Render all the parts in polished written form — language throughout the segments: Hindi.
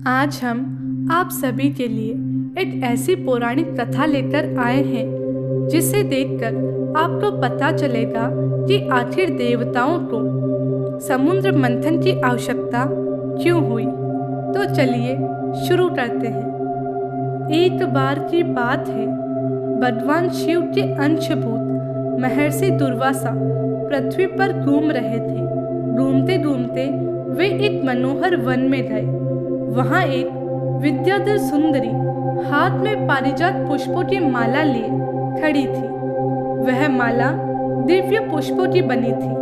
आज हम आप सभी के लिए एक ऐसी पौराणिक कथा लेकर आए हैं जिसे देखकर आपको पता चलेगा कि आखिर देवताओं को समुद्र मंथन की आवश्यकता क्यों हुई। तो चलिए शुरू करते हैं। एक बार की बात है, भगवान शिव के अंशभूत महर्षि दुर्वासा पृथ्वी पर घूम रहे थे। घूमते घूमते वे एक मनोहर वन में गए। वहाँ एक विद्याधर सुंदरी हाथ में पारिजात पुष्पों की माला लिए खड़ी थी। वह माला दिव्य पुष्पों की बनी थी।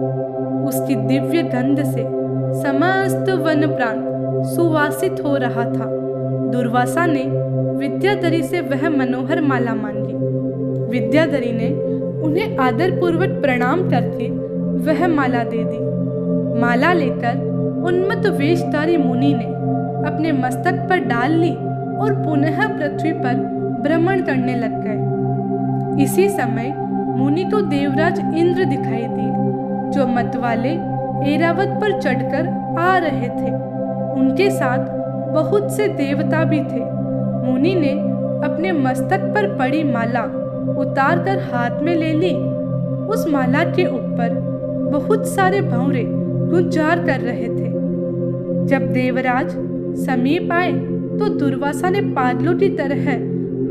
उसकी दिव्य गंध से समस्त वन प्रांत सुवासित हो रहा था। दुर्वासा ने विद्याधरी से वह मनोहर माला मांगी। विद्याधरी ने उन्हें आदरपूर्वक प्रणाम करके वह माला दे दी। माला लेकर उन्मत्त वेशधारी मुनि ने अपने मस्तक पर डाल ली और पुनः पृथ्वी पर भ्रमण करने लग गए। इसी समय मुनि को देवराज इंद्र दिखाई दिए, जो मतवाले ऐरावत पर चढ़कर आ रहे थे। उनके साथ बहुत से देवता भी थे। मुनि ने अपने मस्तक पर पड़ी माला उतार कर हाथ में ले ली। उस माला के ऊपर बहुत सारे भंवरे गुंजार कर रहे थे। जब देवराज समीप आए तो दुर्वासा ने पागलों की तरह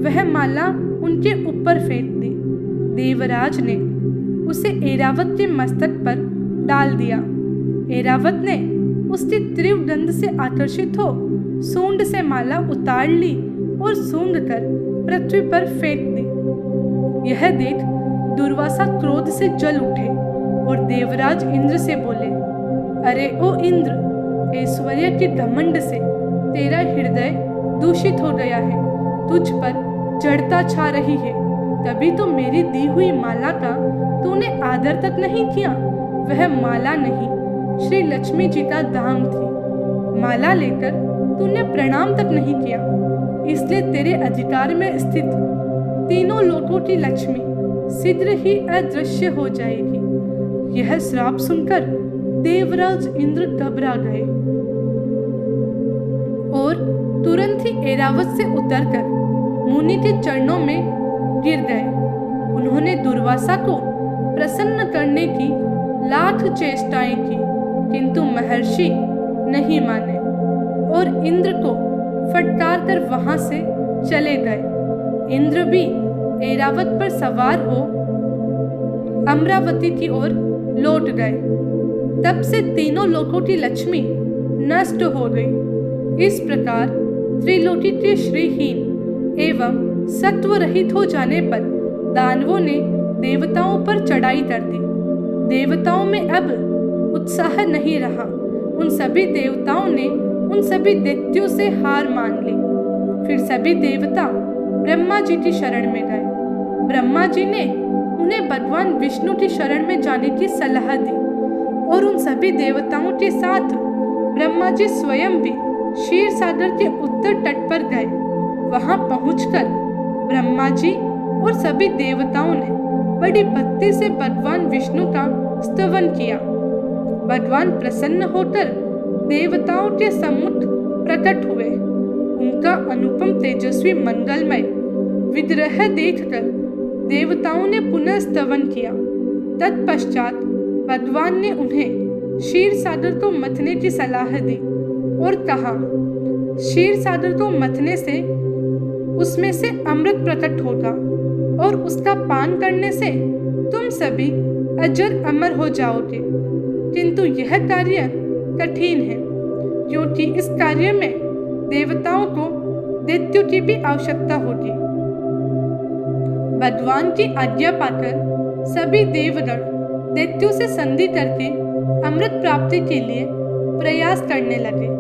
वह माला उनके ऊपर फेंक दी। देवराज ने उसे ऐरावत के मस्तक पर डाल दिया। ऐरावत ने उसकी तीव्र गंध से आकर्षित हो सूंड से माला उतार ली और सूंघ कर पृथ्वी पर फेंक दी। यह देख दुर्वासा क्रोध से जल उठे और देवराज इंद्र से बोले, अरे ओ इंद्र, ऐश्वर्य के घमंड से तेरा हृदय दूषित हो गया है। तुझ पर जड़ता छा रही है। तभी तो मेरी दी हुई माला का तूने आदर तक नहीं किया। वह माला नहीं, श्री लक्ष्मी जी का धाम थी। माला लेकर तूने प्रणाम तक नहीं किया। इसलिए तेरे अधिकार में स्थित तीनों लोकों की लक्ष्मी शीघ्र ही अदृश्य हो जाएगी। यह श्राप सुनकर देवराज इंद्र घबरा गए और तुरंत ही ऐरावत से उतरकर मुनि के चरणों में गिर गए। उन्होंने दुर्वासा को प्रसन्न करने की लाख चेष्टाएं की, किंतु महर्षि नहीं माने और इंद्र को फटकार कर वहां से चले गए। इंद्र भी ऐरावत पर सवार हो अमरावती की ओर लौट गए। तब से तीनों लोकों की लक्ष्मी नष्ट हो गई। इस प्रकार त्रिलोकी के श्रीहीन एवं सत्व रहित हो जाने पर दानवों ने देवताओं पर चढ़ाई कर दी। देवताओं में अब उत्साह नहीं रहा। उन सभी देवताओं ने उन सभी दैत्यों से हार मान ली। फिर सभी देवता ब्रह्मा जी की शरण में गए। ब्रह्मा जी ने उन्हें भगवान विष्णु की शरण में जाने की सलाह दी और उन सभी देवताओं के साथ ब्रह्मा जी स्वयं भी क्षीर सागर के उत्तर तट पर गए। वहां पहुंचकर ब्रह्मा जी और सभी देवताओं ने बड़ी भक्ति से भगवान विष्णु का स्तवन किया। भगवान प्रसन्न होकर देवताओं के सम्मुख प्रकट हुए। उनका अनुपम तेजस्वी मंगलमय विग्रह देखकर देवताओं ने पुनः स्तवन किया। तत्पश्चात भगवान ने उन्हें क्षीर सागर को मथने की सलाह दी और कहा, क्षीर सागर को मथने से उसमें से अमृत प्रकट होगा और उसका पान करने से तुम सभी अजर अमर हो जाओगे। किंतु यह कार्य कठिन है, क्योंकि इस कार्य में देवताओं को दैत्यों की भी आवश्यकता होगी। भगवान की आज्ञा पाकर सभी देवगण दैत्यों से संधि करके अमृत प्राप्ति के लिए प्रयास करने लगे।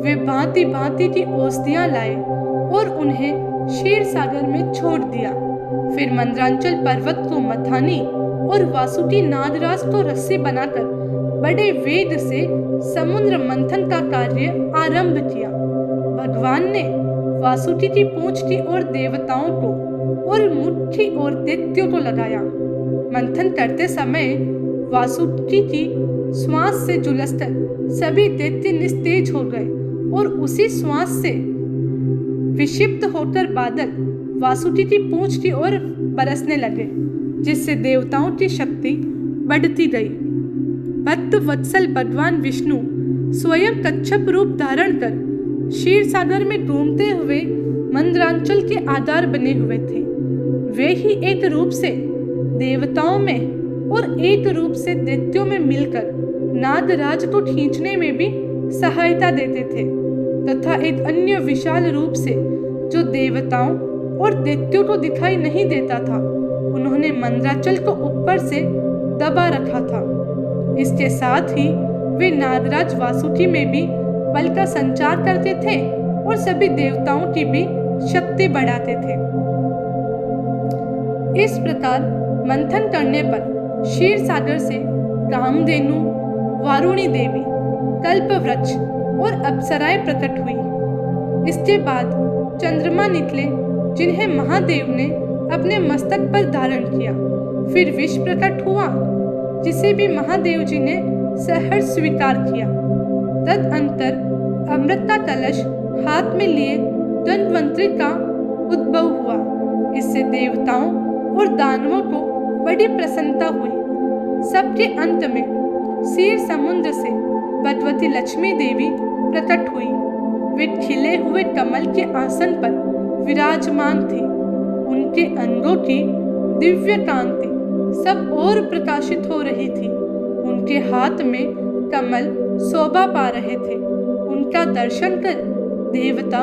वे भांति भांति की औषधियां लाए और उन्हें क्षीर सागर में छोड़ दिया। फिर मंद्रांचल पर्वत को मथानी और वासुकी नागराज को रस्सी बनाकर बड़े वेग से समुद्र मंथन का कार्य आरंभ किया। भगवान ने वासुकी की पूंछ की ओर देवताओं को और मुख की ओर दैत्यों को लगाया। मंथन करते समय वासुकी की श्वास से झुलसकर सभी दैत्य निस्तेज हो गए और उसी श्वास से विक्षिप्त होकर बादल वासुकी की पूंछ की ओर बरसने लगे, जिससे देवताओं की शक्ति बढ़ती गई। भक्त वत्सल भगवान विष्णु स्वयं कच्छप रूप धारण कर क्षीर सागर में घूमते हुए मंदरांचल के आधार बने हुए थे। वे ही एक रूप से देवताओं में और एक रूप से दैत्यों में मिलकर नागराज को खींचने में भी सहायता देते थे, तथा एक अन्य विशाल रूप से जो देवताओं और दैत्यों को दिखाई नहीं देता था, उन्होंने मंदराचल को ऊपर से दबा रखा था। इसके साथ ही वे नागराज वासुकी में भी बल का संचार करते थे और सभी देवताओं की भी शक्ति बढ़ाते थे। इस प्रकार मंथन करने पर क्षीर सागर से कामधेनु, वारुणी देवी, कल्पवृक्ष और अप्सराएं प्रकट हुई। इसके बाद चंद्रमा निकले, जिन्हें महादेव ने अपने मस्तक पर धारण किया। फिर विष प्रकट हुआ, जिसे भी महादेव जी ने सहर्ष स्वीकार किया। तदअंतर अमृत का कलश हाथ में लिए धन्वंतरि का उद्भव हुआ। इससे देवताओं और दानवों को बड़ी प्रसन्नता हुई। सबके अंत में क्षीर समुद्र से भगवती लक्ष्मी देवी प्रकट हुई। वे खिले हुए कमल के आसन पर विराजमान थी। उनके अंगों की दिव्य कांति सब और प्रकाशित हो रही थी। उनके हाथ में कमल शोभा पा रहे थे। उनका दर्शन कर देवता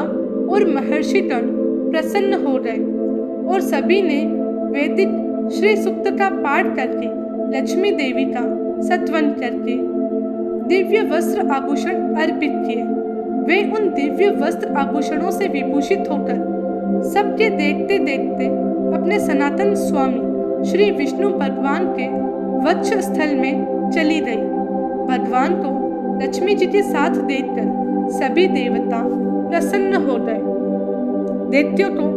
और महर्षिगण प्रसन्न हो गए और सभी ने वैदिक श्री सूक्त का पाठ करके लक्ष्मी देवी का स्तवन करके दिव्य वस्त्र आभूषण अर्पित किए। वे उन दिव्य वस्त्र आभूषणों से विभूषित होकर सबके देखते देखते अपने सनातन स्वामी श्री विष्णु भगवान के वक्ष स्थल में चली गई। भगवान को लक्ष्मी जी के साथ देखकर सभी देवता प्रसन्न हो गए। दैत्यों को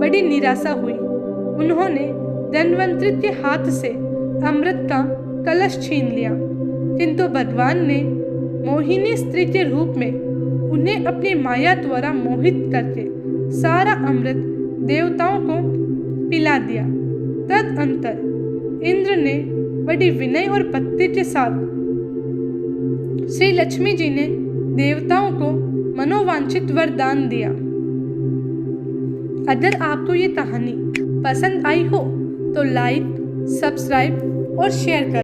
बड़ी निराशा हुई। उन्होंने धन्वंतरि के हाथ से अमृत का कलश छीन लिया, किंतु भगवान ने मोहिनी स्त्री के रूप में उन्हें अपनी माया द्वारा मोहित करके सारा अमृत देवताओं को पिला दिया। तदअंतर इंद्र ने बड़ी विनय और भक्ति के साथ श्री लक्ष्मी जी ने देवताओं को मनोवांछित वरदान दिया। अगर आपको ये कहानी पसंद आई हो तो लाइक, सब्सक्राइब और शेयर करें।